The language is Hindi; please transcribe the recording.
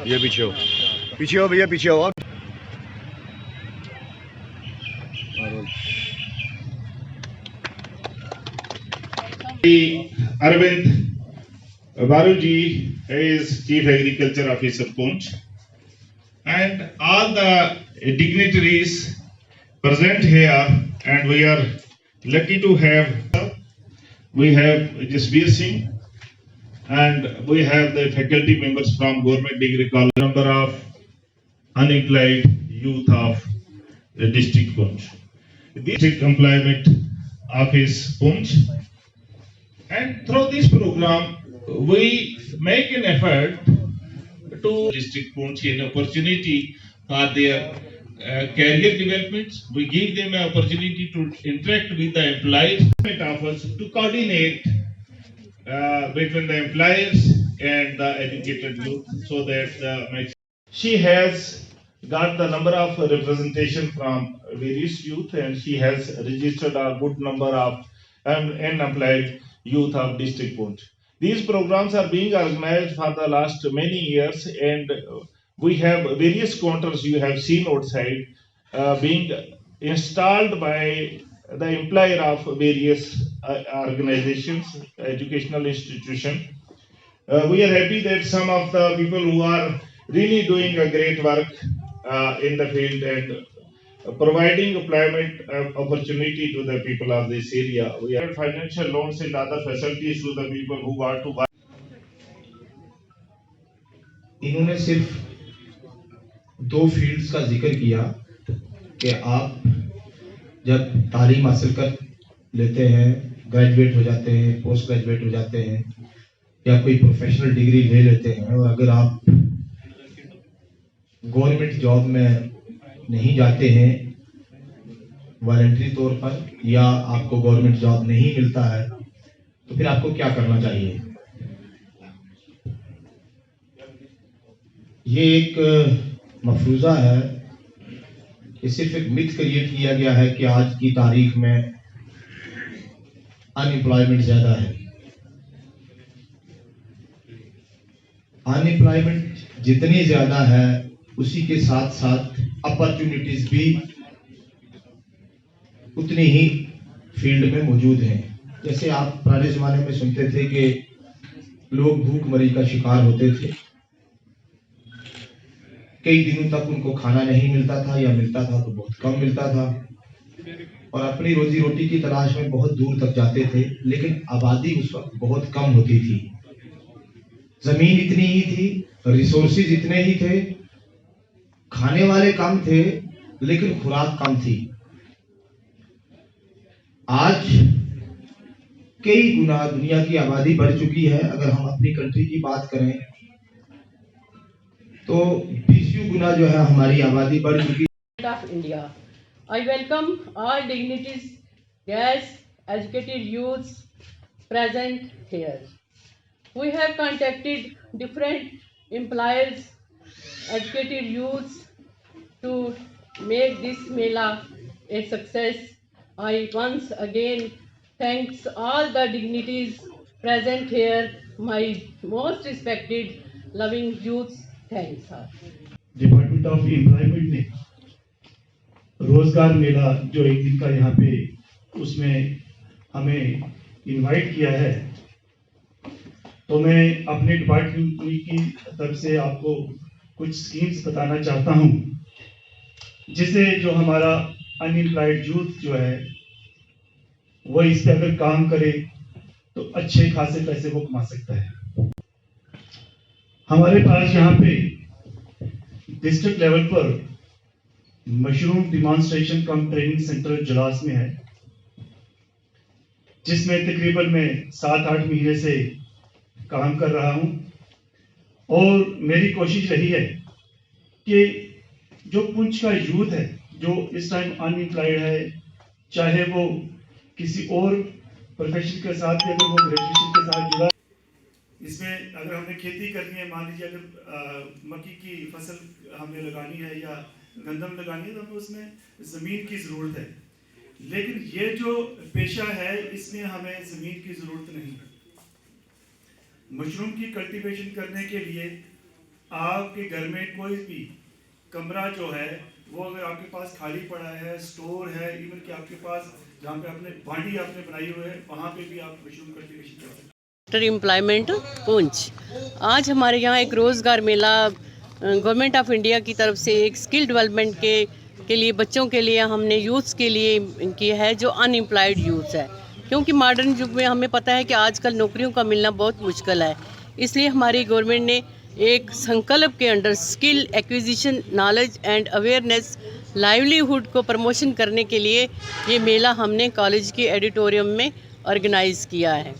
ये पीछे हो भैया, पीछे हो आप। Arvind Baruji is Chief Agriculture Officer Poonch, and all the dignitaries present here, and we are lucky to have. We have Jasbir Singh, and we have the faculty members from Government Degree College. Number of unemployed youth of the district Poonch. District Employment Office Poonch. And through this program, we make an effort to district Poonch an opportunity for their career development. We give them an opportunity to interact with the employees, offers to coordinate between the employers and the educated youth, so that she has got the number of representation from various youth, and she has registered a good number of unemployed youth of district Poonch. These programs are being organized for the last many years, and we have various counters you have seen outside being installed by the employer of various organizations, educational institutions. We are happy that some of the people who are really doing a great work in the field and providing employment opportunity to the people of this area. We have financial loans and other facilities to the people who want to buy. इन्होंने सिर्फ दो फील्ड्स का जिक्र किया कि आप जब तालीम हासिल कर लेते हैं, ग्रेजुएट हो जाते हैं, पोस्ट ग्रेजुएट हो जाते हैं या कोई प्रोफेशनल डिग्री ले लेते हैं, और अगर आप गवर्नमेंट जॉब में नहीं जाते हैं वॉलंटरी तौर पर, या आपको गवर्नमेंट जॉब नहीं मिलता है, तो फिर आपको क्या करना चाहिए। ये एक मफरूज़ा है, ये सिर्फ एक मिथ क्रिएट किया गया है कि आज की तारीख में अनएम्प्लॉयमेंट ज़्यादा है। अनएम्प्लॉयमेंट जितनी ज़्यादा है उसी के साथ साथ अपॉर्चुनिटीज भी उतनी ही फील्ड में मौजूद हैं। जैसे आप पुराने ज़माने में सुनते थे कि लोग भूखमरी का शिकार होते थे, कई दिनों तक उनको खाना नहीं मिलता था, या मिलता था तो बहुत कम मिलता था, और अपनी रोजी रोटी की तलाश में बहुत दूर तक जाते थे। लेकिन आबादी उस वक्त बहुत कम होती थी, जमीन इतनी ही थी, रिसोर्सेज इतने ही थे, खाने वाले कम थे, लेकिन खुराक कम थी। आज कई गुना दुनिया की आबादी बढ़ चुकी है। अगर हम अपनी कंट्री की बात करें तो 20 गुना जो है हमारी आबादी बढ़ चुकी है। Of India, I welcome all dignities, guests, educated youths present here. We have contacted different employers, educated youths to make this Mela a success. I once again thanks all the dignities present here, my most respected, loving youths. Thanks, sir. Department of employment ने रोजगार मेला जो एक दिन का यहाँ पे उसमें हमें इनवाइट किया है, तो मैं अपने डिपार्टमेंट की तरफ से आपको कुछ स्कीम्स बताना चाहता हूँ, जिससे जो हमारा अनएम्प्लॉयड यूथ जो है वो इस पे अगर काम करे तो अच्छे खासे पैसे वो कमा सकता है। हमारे पास यहाँ पे डिस्ट्रिक्ट लेवल पर मशरूम डिमॉन्स्ट्रेशन कम ट्रेनिंग सेंटर जलास में है, जिसमें तकरीबन मैं 7-8 महीने से काम कर रहा हूं, और मेरी कोशिश रही है कि जो पुंछ का यूथ है जो इस टाइम अनएम्प्लॉयड है, चाहे वो किसी और प्रोफेशन के साथ या अगर वो ग्रेजुएशन के साथ जुड़ा, इसमें अगर हमने खेती करनी है, मान लीजिए अगर मक्की की फसल हमें लगानी है या गंदम लगानी है, तो हमें उसमें ज़मीन की ज़रूरत है। लेकिन ये जो पेशा है इसमें हमें ज़मीन की ज़रूरत नहीं है। मशरूम की कल्टीवेशन करने के लिए आपके घर में कोई भी कमरा जो है वो अगर आपके पास खाली पड़ा है, स्टोर है, इवन कि आपके पास जहाँ पे आपने बाड़ी आपने बनाई हुई है, वहाँ पे भी आप मशरूम कल्टीवेशन कर सकते हैं। Sector employment Poonch. आज हमारे यहाँ एक रोज़गार मेला गवर्नमेंट ऑफ इंडिया की तरफ से एक स्किल डेवलपमेंट के लिए बच्चों के लिए हमने यूथ्स के लिए किया है जो अनएम्प्लॉयड यूथ है, क्योंकि मॉडर्न युग में हमें पता है कि आजकल नौकरियों का मिलना बहुत मुश्किल है। इसलिए हमारी गवर्नमेंट ने एक संकल्प के under skill acquisition, knowledge and awareness, livelihood को प्रमोशन करने के लिए ये मेला हमने कॉलेज के एडिटोरियम में ऑर्गेनाइज़ किया है।